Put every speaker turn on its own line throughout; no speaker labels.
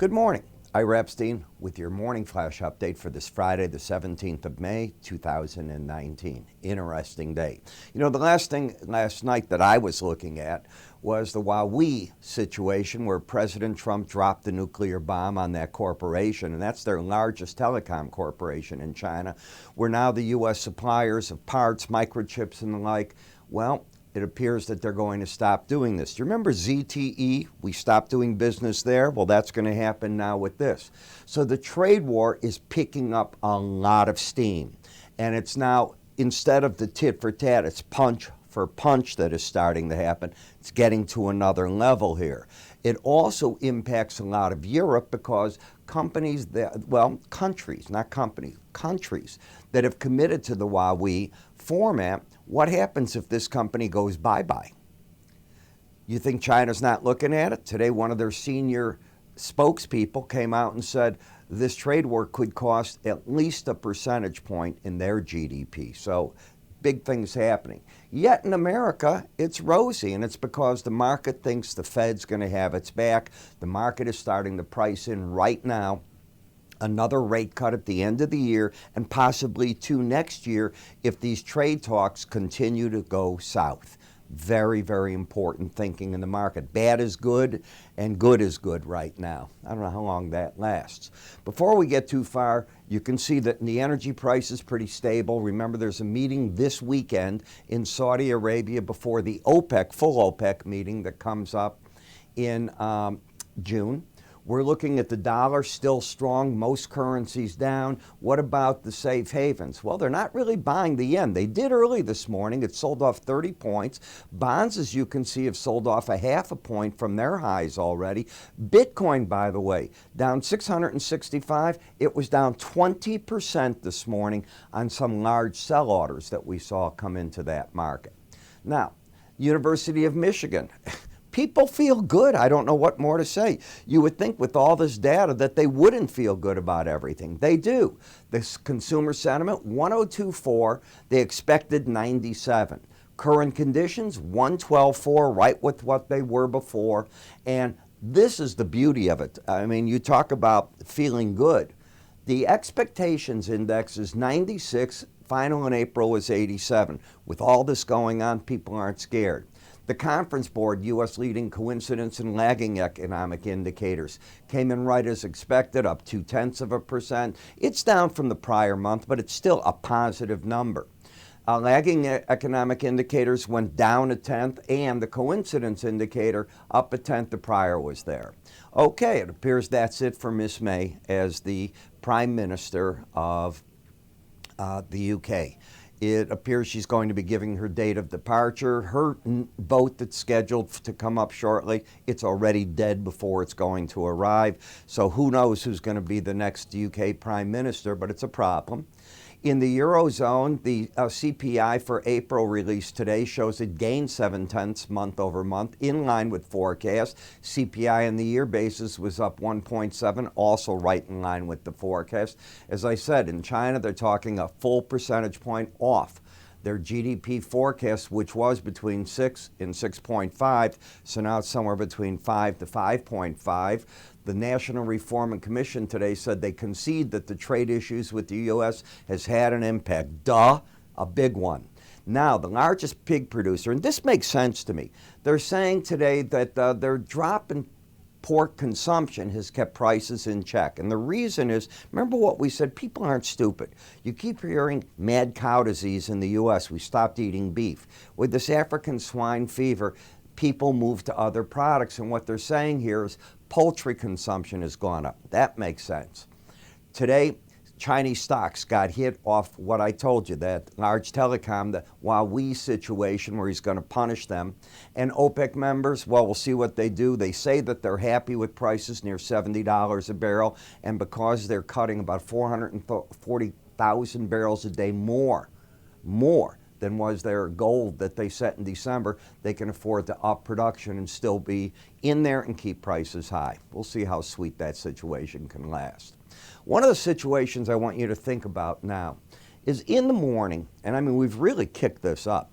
Good morning. Ira Epstein with your morning flash update for this Friday, the 17th of May, 2019. Interesting day. You know, the last night that I was looking at was the Huawei situation where President Trump dropped the nuclear bomb on that corporation, and that's their largest telecom corporation in China, where now the U.S. suppliers of parts, microchips, and the like, well, it appears that they're going to stop doing this. Do you remember ZTE? We stopped doing business there. Well, that's going to happen now with this. So the trade war is picking up a lot of steam. And it's now, instead of the tit for tat, it's punch for punch that is starting to happen. It's getting to another level here. It also impacts a lot of Europe because countries that have committed to the Huawei format. What happens if this company goes bye-bye? You think China's not looking at it? Today, one of their senior spokespeople came out and said this trade war could cost at least a percentage point in their GDP. So big things happening. Yet in America, it's rosy, and it's because the market thinks the Fed's going to have its back. The market is starting to price in right now another rate cut at the end of the year and possibly two next year if these trade talks continue to go south. Very, very important thinking in the market. Bad is good and good is good right now. I don't know how long that lasts. Before we get too far, you can see that the energy price is pretty stable. Remember, there's a meeting this weekend in Saudi Arabia before the OPEC, full OPEC meeting that comes up in June. We're looking at the dollar still strong, most currencies down. What about the safe havens? Well, they're not really buying the yen. They did early this morning. It sold off 30 points. Bonds, as you can see, have sold off a half a point from their highs already. Bitcoin, by the way, down 665. It was down 20% this morning on some large sell orders that we saw come into that market. Now, University of Michigan. People feel good. I don't know what more to say. You would think with all this data that they wouldn't feel good about everything. They do. This consumer sentiment, 102.4. They expected 97. Current conditions, 112.4, right with what they were before. And this is the beauty of it. I mean, you talk about feeling good. The expectations index is 96. Final in April was 87. With all this going on, people aren't scared. The Conference Board, U.S. leading coincidence and lagging economic indicators, came in right as expected, up 0.2%. It's down from the prior month, but it's still a positive number. Lagging economic indicators went down 0.1%, and the coincidence indicator up 0.1%. The prior was there. Okay, it appears that's it for Miss May as the Prime Minister of the UK. It appears she's going to be giving her date of departure. Her vote that's scheduled to come up shortly, it's already dead before it's going to arrive. So who knows who's going to be the next UK Prime Minister, but it's a problem. In the Eurozone, the CPI for April released today shows it gained 0.7 month over month, in line with forecast. CPI on the year basis was up 1.7, also right in line with the forecast. As I said, in China, they're talking a full percentage point off their GDP forecast, which was between 6 and 6.5, so now it's somewhere between 5 to 5.5. The National Reform and Commission today said they concede that the trade issues with the U.S. has had an impact. Duh, a big one. Now, the largest pig producer, and this makes sense to me, they're saying today that their drop in pork consumption has kept prices in check. And the reason is, remember what we said, people aren't stupid. You keep hearing mad cow disease in the U.S. We stopped eating beef. With this African swine fever, people move to other products. And what they're saying here is poultry consumption has gone up. That makes sense. Today, Chinese stocks got hit off what I told you, that large telecom, the Huawei situation where he's going to punish them. And OPEC members, well, we'll see what they do. They say that they're happy with prices near $70 a barrel. And because they're cutting about 440,000 barrels a day more than was their goal that they set in December, they can afford to up production and still be in there and keep prices high. We'll see how sweet that situation can last. One of the situations I want you to think about now is in the morning, and I mean, we've really kicked this up.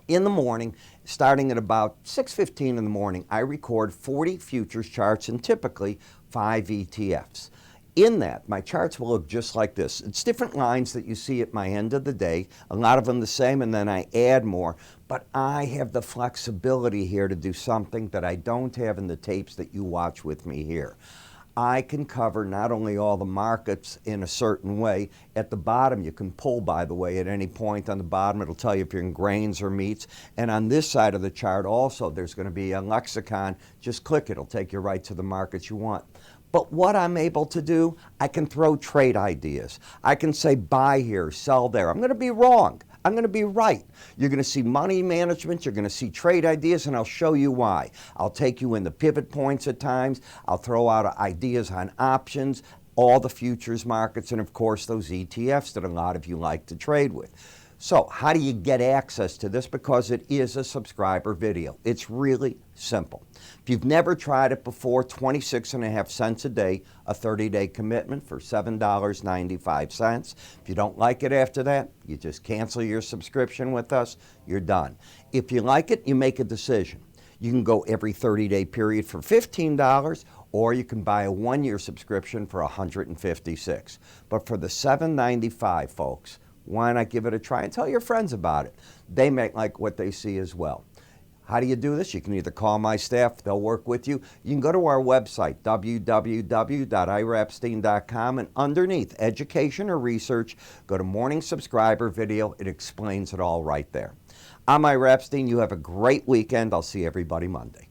In the morning, starting at about 6:15 in the morning, I record 40 futures charts, and typically 5 ETFs. In that, my charts will look just like this. It's different lines that you see at my end of the day, a lot of them the same, and then I add more. But I have the flexibility here to do something that I don't have in the tapes that you watch with me here. I can cover not only all the markets in a certain way. At the bottom, you can pull, by the way, at any point on the bottom. It'll tell you if you're in grains or meats. And on this side of the chart also, there's going to be a lexicon. Just click it. It'll take you right to the markets you want. But what I'm able to do, I can throw trade ideas. I can say buy here, sell there. I'm going to be wrong. I'm going to be right. You're going to see money management. You're going to see trade ideas, and I'll show you why. I'll take you in the pivot points at times. I'll throw out ideas on options, all the futures markets, and of course those ETFs that a lot of you like to trade with. So how do you get access to this? Because it is a subscriber video. It's really simple. If you've never tried it before, 26.5 cents a day, a 30-day commitment for $7.95. If you don't like it after that, you just cancel your subscription with us. You're done. If you like it, you make a decision. You can go every 30-day period for $15, or you can buy a 1-year subscription for $156. But for the $7.95, folks, why not give it a try and tell your friends about it? They might like what they see as well. How do you do this? You can either call my staff, they'll work with you. You can go to our website, www.iraepstein.com, and underneath education or research, go to morning subscriber video. It explains it all right there. I'm Ira Epstein. You have a great weekend. I'll see everybody Monday.